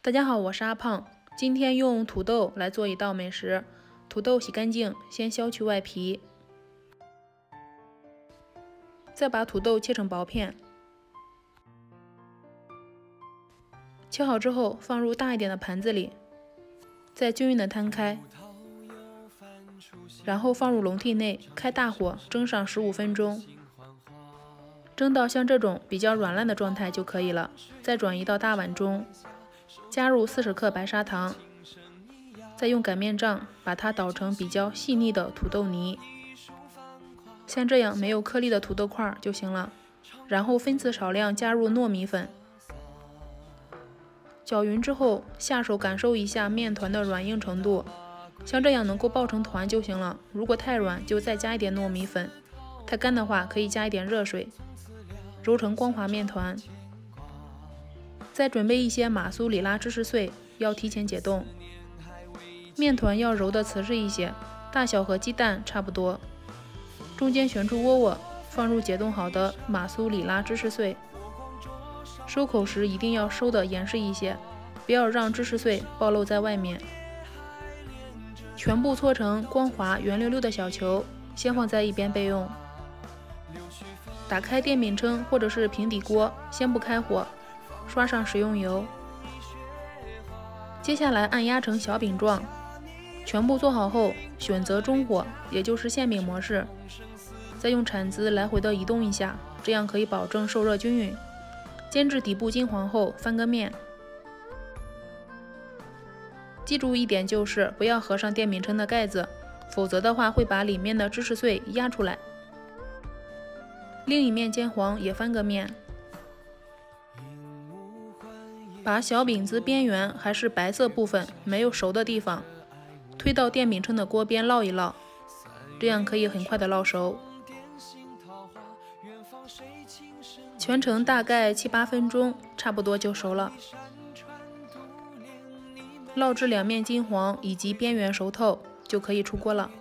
大家好，我是阿胖。今天用土豆来做一道美食。土豆洗干净，先削去外皮，再把土豆切成薄片。切好之后，放入大一点的盘子里，再均匀的摊开，然后放入笼屉内，开大火蒸上15分钟，蒸到像这种比较软烂的状态就可以了。再转移到大碗中，加入40克白砂糖，再用擀面杖把它捣成比较细腻的土豆泥，像这样没有颗粒的土豆块就行了。然后分次少量加入糯米粉，搅匀之后，下手感受一下面团的软硬程度，像这样能够抱成团就行了。如果太软，就再加一点糯米粉；太干的话，可以加一点热水，揉成光滑面团。再准备一些马苏里拉芝士碎，要提前解冻。面团要揉的瓷实一些，大小和鸡蛋差不多。中间旋出窝窝，放入解冻好的马苏里拉芝士碎。收口时一定要收的严实一些，不要让芝士碎暴露在外面。全部搓成光滑圆溜溜的小球，先放在一边备用。打开电饼铛或者是平底锅，先不开火，刷上食用油。接下来按压成小饼状，全部做好后，选择中火，也就是馅饼模式，再用铲子来回的移动一下，这样可以保证受热均匀。煎至底部金黄后，翻个面。记住一点就是不要合上电饼铛的盖子，否则的话会把里面的芝士碎压出来。另一面煎黄也翻个面。把小饼子边缘还是白色部分没有熟的地方，推到电饼铛的锅边烙一烙，这样可以很快的烙熟。全程大概7、8分钟，差不多就熟了。烙至两面金黄以及边缘熟透，就可以出锅了。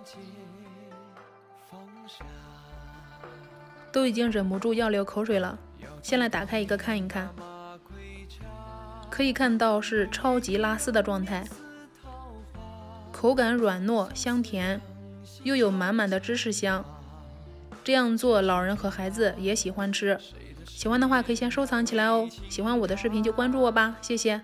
都已经忍不住要流口水了，先来打开一个看一看。可以看到是超级拉丝的状态，口感软糯香甜，又有满满的芝士香。这样做老人和孩子也喜欢吃。喜欢的话可以先收藏起来哦。喜欢我的视频就关注我吧，谢谢。